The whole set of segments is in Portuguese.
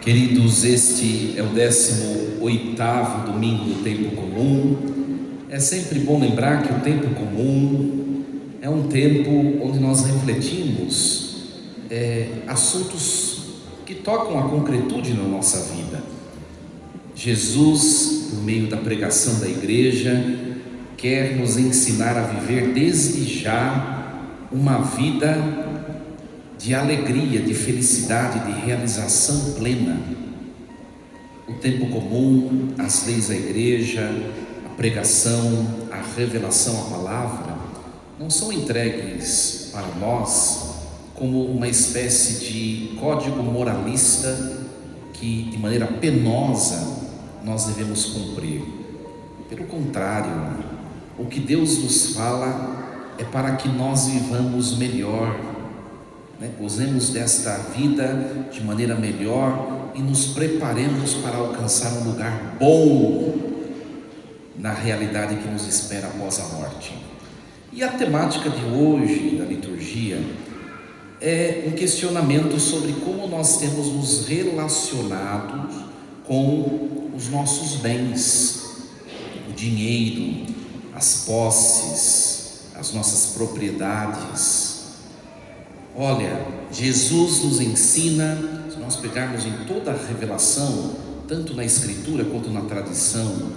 Queridos, este é o 18º domingo do tempo comum. É sempre bom lembrar que o tempo comum é um tempo onde nós refletimos assuntos que tocam a concretude na nossa vida. Jesus, por meio da pregação da igreja, quer nos ensinar a viver desde já uma vida de alegria, de felicidade, de realização plena. O tempo comum, as leis da igreja, a pregação, a revelação, a palavra, não são entregues para nós como uma espécie de código moralista que de maneira penosa nós devemos cumprir. Pelo contrário, o que Deus nos fala é para que nós vivamos melhor, gozemos desta vida de maneira melhor e nos preparemos para alcançar um lugar bom na realidade que nos espera após a morte. E a temática de hoje da liturgia é um questionamento sobre como nós temos nos relacionado com os nossos bens, o dinheiro, as posses, as nossas propriedades. Olha, Jesus nos ensina, se nós pegarmos em toda a revelação, tanto na Escritura quanto na tradição,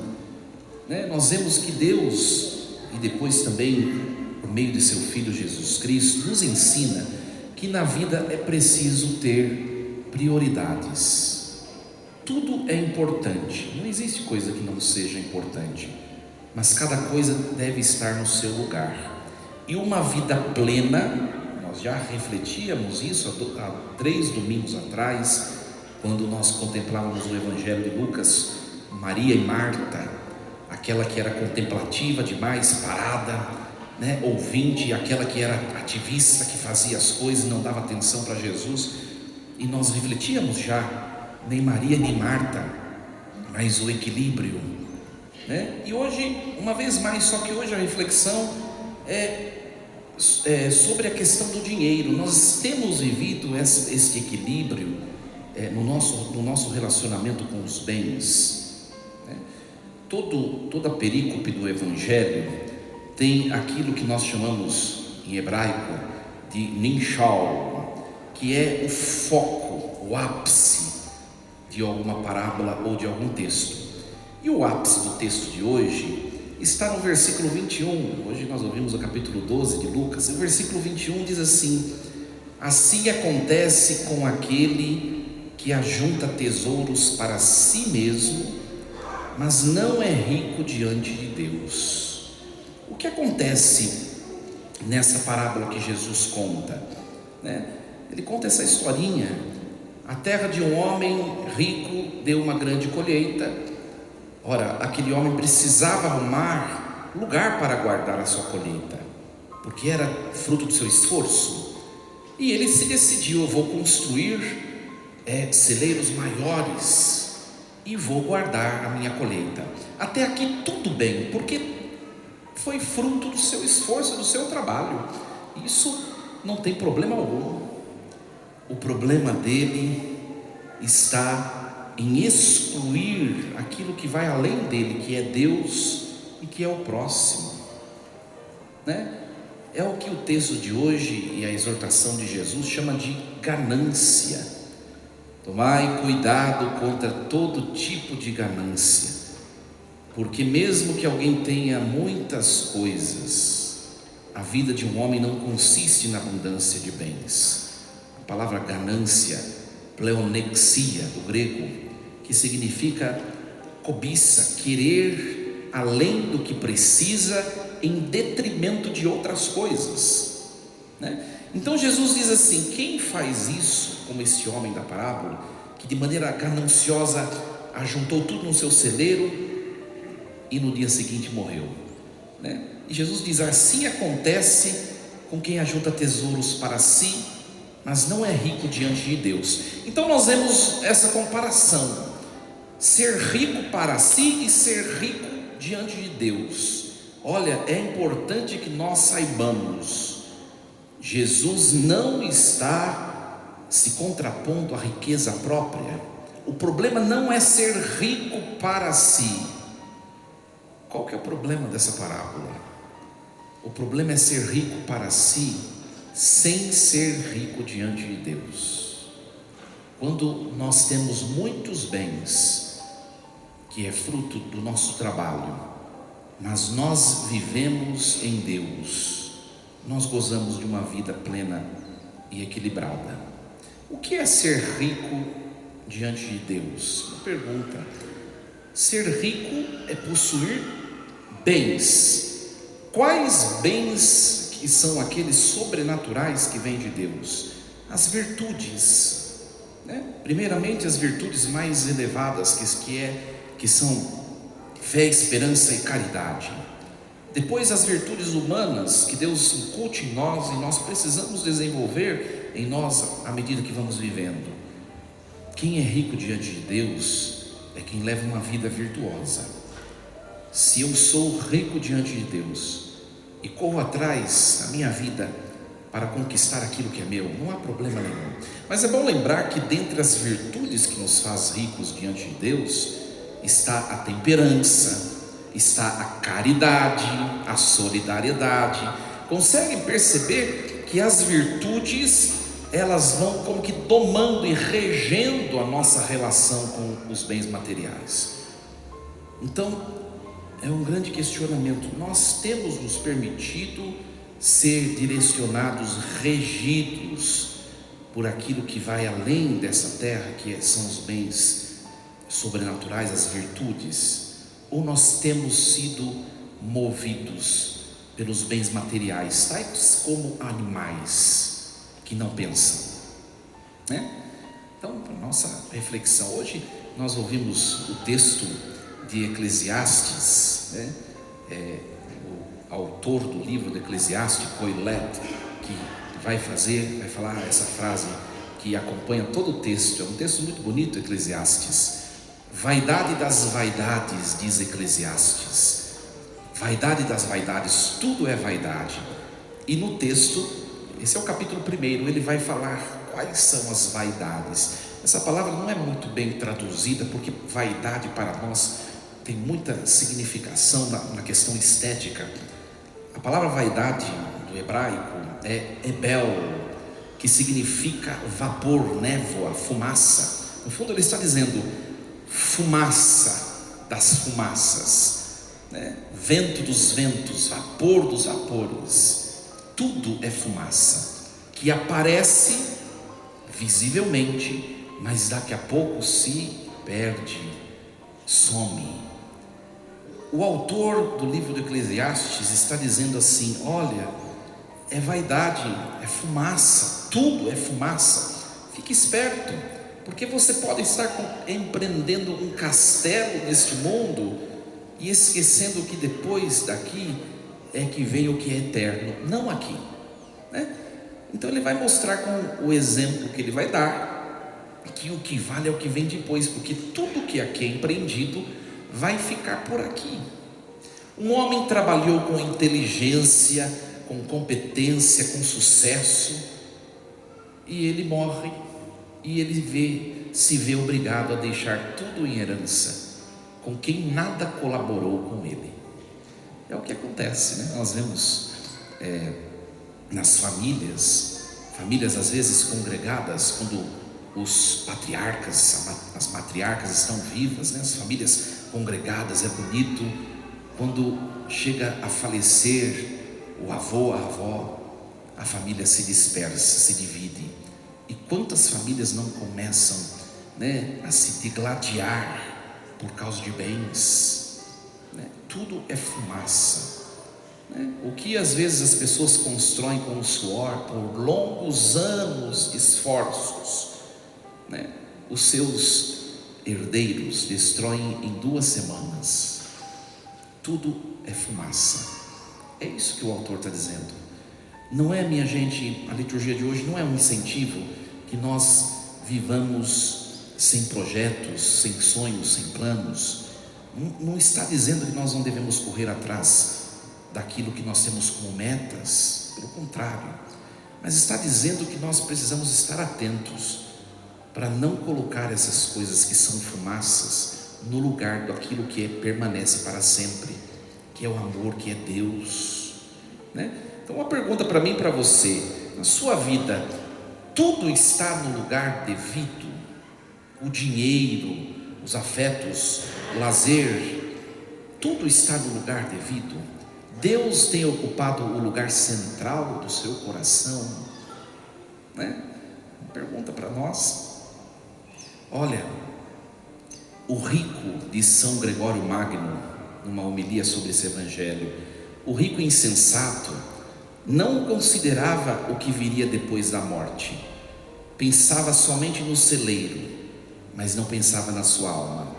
nós vemos que Deus, e depois também por meio de seu Filho Jesus Cristo, nos ensina que na vida é preciso ter prioridades. Tudo é importante, não existe coisa que não seja importante, mas cada coisa deve estar no seu lugar. E uma vida plena, nós já refletíamos isso há 3 domingos atrás, quando nós contemplávamos o Evangelho de Lucas, Maria e Marta, aquela que era contemplativa demais, parada, ouvinte, e aquela que era ativista, que fazia as coisas e não dava atenção para Jesus. E nós refletíamos já, nem Maria nem Marta, mas o equilíbrio, E hoje, uma vez mais, só que hoje a reflexão é sobre a questão do dinheiro. Nós temos vivido esse equilíbrio no nosso relacionamento com os bens, Toda a perícope do Evangelho tem aquilo que nós chamamos em hebraico de ninshal, que é o foco, o ápice de alguma parábola ou de algum texto. E o ápice do texto de hoje está no versículo 21, hoje nós ouvimos o capítulo 12 de Lucas, e o versículo 21 diz assim: assim acontece com aquele que ajunta tesouros para si mesmo, mas não é rico diante de Deus. O que acontece nessa parábola que Jesus conta? Ele conta essa historinha. A terra de um homem rico deu uma grande colheita. Ora, aquele homem precisava arrumar lugar para guardar a sua colheita, porque era fruto do seu esforço. E ele se decidiu: eu vou construir celeiros maiores e vou guardar a minha colheita. Até aqui tudo bem, porque foi fruto do seu esforço, do seu trabalho. Isso não tem problema algum. O problema dele está em excluir aquilo que vai além dele, que é Deus e que é o próximo, É o que o texto de hoje e a exortação de Jesus chama de ganância. Tomai cuidado contra todo tipo de ganância, porque mesmo que alguém tenha muitas coisas, a vida de um homem não consiste na abundância de bens. A palavra ganância, pleonexia do grego, que significa cobiça, querer além do que precisa em detrimento de outras coisas, Então Jesus diz assim: quem faz isso, como esse homem da parábola, que de maneira gananciosa ajuntou tudo no seu celeiro e no dia seguinte morreu, E Jesus diz: assim acontece com quem ajunta tesouros para si, mas não é rico diante de Deus. Então nós vemos essa comparação: ser rico para si e ser rico diante de Deus. Olha, é importante que nós saibamos, Jesus não está se contrapondo à riqueza própria. O problema não é ser rico para si. Qual que é o problema dessa parábola? O problema é ser rico para si, sem ser rico diante de Deus. Quando nós temos muitos bens, que é fruto do nosso trabalho, mas nós vivemos em Deus, nós gozamos de uma vida plena e equilibrada. O que é ser rico diante de Deus? Uma pergunta. Ser rico é possuir bens. Quais bens que são aqueles sobrenaturais que vêm de Deus? As virtudes, né? Primeiramente as virtudes mais elevadas, que são fé, esperança e caridade. Depois as virtudes humanas que Deus incute em nós, e nós precisamos desenvolver em nós à medida que vamos vivendo. Quem é rico diante de Deus é quem leva uma vida virtuosa. Se eu sou rico diante de Deus e corro atrás da minha vida para conquistar aquilo que é meu, não há problema nenhum. Mas é bom lembrar que dentre as virtudes que nos faz ricos diante de Deus está a temperança, está a caridade, a solidariedade. Conseguem perceber que as virtudes, elas vão como que domando e regendo a nossa relação com os bens materiais. Então, é um grande questionamento. Nós temos nos permitido ser direcionados, regidos por aquilo que vai além dessa terra, que são os bens sobrenaturais, as virtudes, ou nós temos sido movidos pelos bens materiais, tais como animais que não pensam, né? Então, para nossa reflexão hoje, nós ouvimos o texto de Eclesiastes, né? O autor do livro de Eclesiastes, Coelet, que vai falar essa frase que acompanha todo o texto. É um texto muito bonito, Eclesiastes. Vaidade das vaidades, diz Eclesiastes. Vaidade das vaidades, tudo é vaidade. E no texto, esse é o capítulo 1, ele vai falar quais são as vaidades. Essa palavra não é muito bem traduzida, porque vaidade para nós tem muita significação na questão estética. A palavra vaidade do hebraico é ebel, que significa vapor, névoa, fumaça. No fundo ele está dizendo fumaça das fumaças, né? Vento dos ventos, vapor dos vapores. Tudo é fumaça que aparece visivelmente, mas daqui a pouco se perde, some. O autor do livro do Eclesiastes está dizendo assim: olha, é vaidade, é fumaça, tudo é fumaça. Fique esperto, porque você pode estar empreendendo um castelo neste mundo e esquecendo que depois daqui é que vem o que é eterno, não aqui, né? Então ele vai mostrar com o exemplo que ele vai dar que o que vale é o que vem depois, porque tudo que aqui é empreendido vai ficar por aqui. Um homem trabalhou com inteligência, com competência, com sucesso, e ele morre, e ele se vê obrigado a deixar tudo em herança com quem nada colaborou com ele. É o que acontece, né? Nós vemos nas famílias às vezes congregadas, quando os patriarcas, as matriarcas estão vivas, né? As famílias congregadas, é bonito. Quando chega a falecer o avô, a avó, a família se dispersa, se divide. E quantas famílias não começam, né, a se digladiar por causa de bens, né? Tudo é fumaça, né? O que às vezes as pessoas constroem com o suor por longos anos de esforços, né? Os seus herdeiros destroem em 2 semanas. Tudo é fumaça. É isso que o autor está dizendo. Não é, minha gente, a liturgia de hoje não é um incentivo que nós vivamos sem projetos, sem sonhos, sem planos. Não está dizendo que nós não devemos correr atrás daquilo que nós temos como metas, pelo contrário, mas está dizendo que nós precisamos estar atentos para não colocar essas coisas que são fumaças no lugar daquilo que permanece para sempre, que é o amor, que é Deus, né? Então uma pergunta para mim e para você: na sua vida, tudo está no lugar devido? O dinheiro, os afetos, o lazer, tudo está no lugar devido? Deus tem ocupado o lugar central do seu coração, né? Pergunta para nós. Olha, o rico de São Gregório Magno, numa homilia sobre esse evangelho, o rico insensato não considerava o que viria depois da morte, pensava somente no celeiro, mas não pensava na sua alma.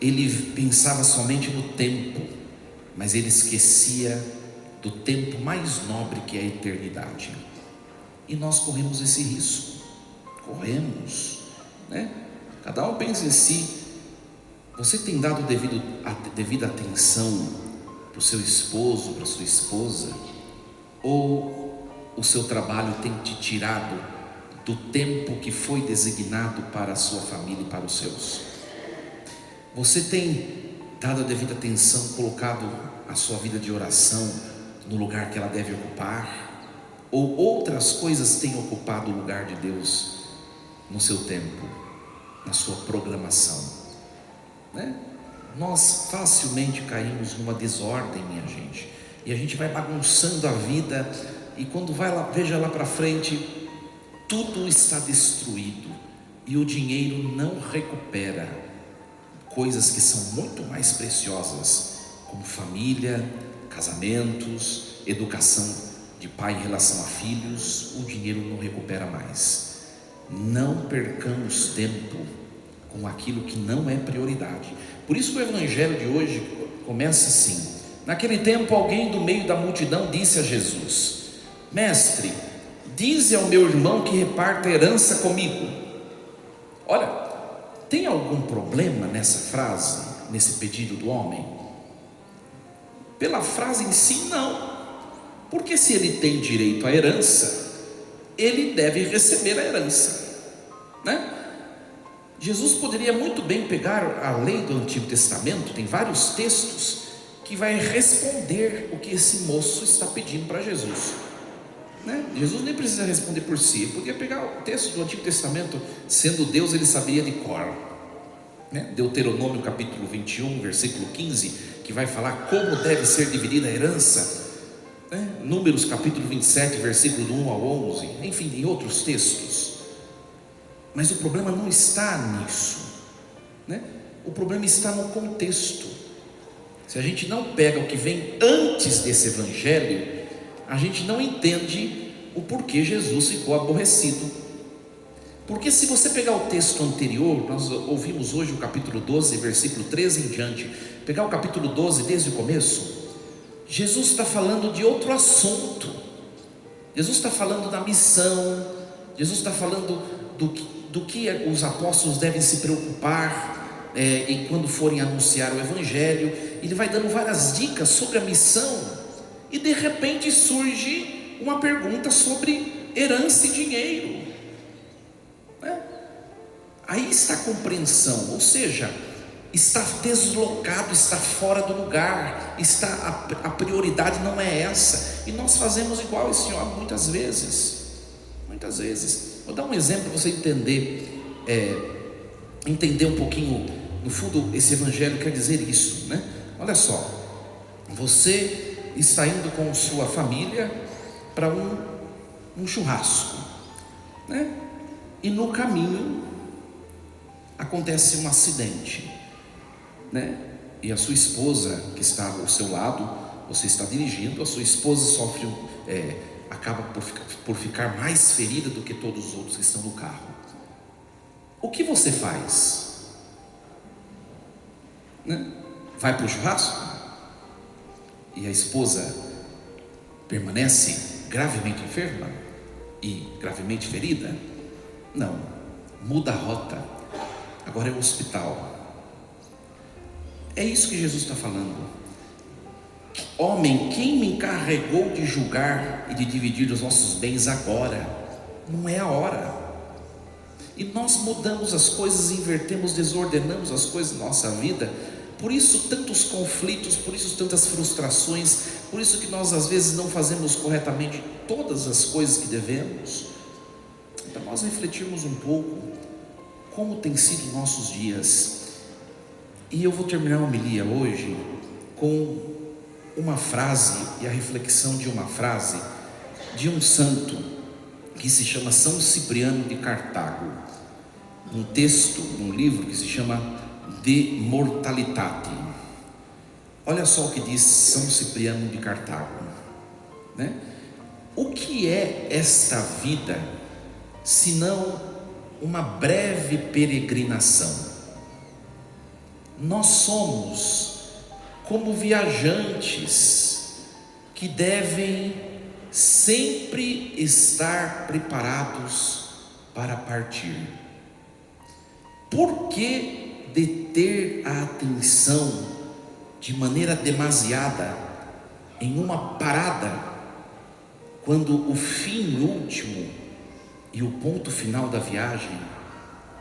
Ele pensava somente no tempo, mas ele esquecia do tempo mais nobre, que é a eternidade. E nós corremos esse risco, né? Cada um pensa em si. Você tem dado devida atenção para o seu esposo, para a sua esposa? Ou o seu trabalho tem te tirado do tempo que foi designado para a sua família e para os seus? Você tem dado a devida atenção, colocado a sua vida de oração no lugar que ela deve ocupar? Ou outras coisas têm ocupado o lugar de Deus no seu tempo, na sua programação, né? Nós facilmente caímos numa desordem, minha gente, e a gente vai bagunçando a vida, e quando vai lá, veja lá para frente, tudo está destruído, e o dinheiro não recupera coisas que são muito mais preciosas, como família, casamentos, educação de pai em relação a filhos. O dinheiro não recupera mais. Não percamos tempo com aquilo que não é prioridade. Por isso que o evangelho de hoje começa assim: naquele tempo alguém do meio da multidão disse a Jesus: Mestre, dize ao meu irmão que reparta a herança comigo. Olha, tem algum problema nessa frase, nesse pedido do homem? Pela frase em si, não. Porque se ele tem direito à herança, ele deve receber a herança, né? Jesus poderia muito bem pegar a lei do Antigo Testamento, tem vários textos que vai responder o que esse moço está pedindo para Jesus, né? Jesus nem precisa responder por si, ele podia pegar o texto do Antigo Testamento, sendo Deus ele sabia de cor, né? Deuteronômio capítulo 21, versículo 15, que vai falar como deve ser dividida a herança, né? Números capítulo 27, versículo do 1 ao 11, enfim, em outros textos. Mas o problema não está nisso, né? O problema está no contexto. Se a gente não pega o que vem antes desse evangelho, a gente não entende o porquê Jesus ficou aborrecido. Porque se você pegar o texto anterior, nós ouvimos hoje o capítulo 12, versículo 13 em diante, pegar o capítulo 12 desde o começo, Jesus está falando de outro assunto. Jesus está falando da missão, Jesus está falando do que os apóstolos devem se preocupar e quando forem anunciar o evangelho. Ele vai dando várias dicas sobre a missão, e de repente surge uma pergunta sobre herança e dinheiro, né? Aí está a compreensão, ou seja, está deslocado, está fora do lugar, a prioridade não é essa, e nós fazemos igual esse homem muitas vezes. Vou dar um exemplo para você entender um pouquinho, no fundo esse evangelho quer dizer isso, né? Olha só, você está indo com sua família para um churrasco, né? E no caminho acontece um acidente, né? E a sua esposa que está ao seu lado, você está dirigindo, a sua esposa acaba por ficar mais ferida do que todos os outros que estão no carro. O que você faz? Né? Vai para o churrasco? E a esposa permanece gravemente enferma e gravemente ferida? Não, muda a rota, agora é o hospital. É isso que Jesus está falando. Homem, quem me encarregou de julgar e de dividir os nossos bens agora? Não é a hora. e nós mudamos as coisas, invertemos, desordenamos as coisas na nossa vida. Por isso tantos conflitos, por isso tantas frustrações, por isso que nós às vezes não fazemos corretamente todas as coisas que devemos. Para nós refletirmos um pouco como tem sido nossos dias. E eu vou terminar a homilia hoje com uma frase e a reflexão de uma frase de um santo que se chama São Cipriano de Cartago, um texto, um livro que se chama De Mortalitate. Olha só o que diz São Cipriano de Cartago, né? O que é esta vida senão uma breve peregrinação? Nós somos como viajantes que devem sempre estar preparados para partir. Por que deter a atenção de maneira demasiada em uma parada, quando o fim último e o ponto final da viagem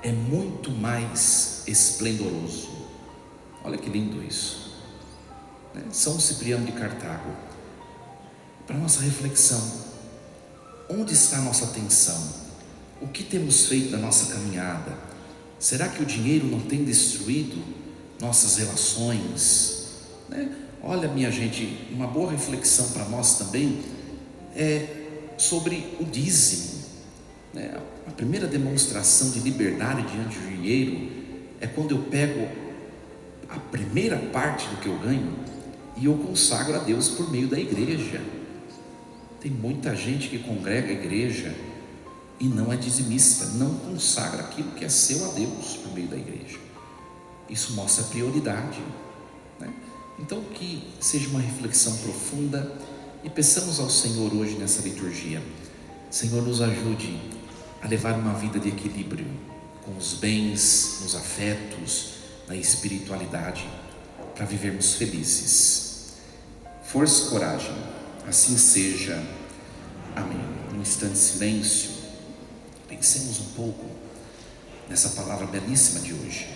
é muito mais esplendoroso? Olha que lindo isso, né? São Cipriano de Cartago. Para nossa reflexão, onde está a nossa atenção? O que temos feito na nossa caminhada? Será que o dinheiro não tem destruído nossas relações, né? Olha, minha gente, uma boa reflexão para nós também é sobre o dízimo, né? A primeira demonstração de liberdade diante do dinheiro é quando eu pego a primeira parte do que eu ganho e eu consagro a Deus por meio da igreja. Tem muita gente que congrega a igreja e não é dizimista, não consagra aquilo que é seu a Deus por meio da igreja. Isso mostra prioridade, né? Então que seja uma reflexão profunda e peçamos ao Senhor hoje nessa liturgia: Senhor, nos ajude a levar uma vida de equilíbrio com os bens, nos afetos, na espiritualidade, para vivermos felizes. Força e coragem, assim seja. Amém. Um instante de silêncio, pensemos um pouco nessa palavra belíssima de hoje.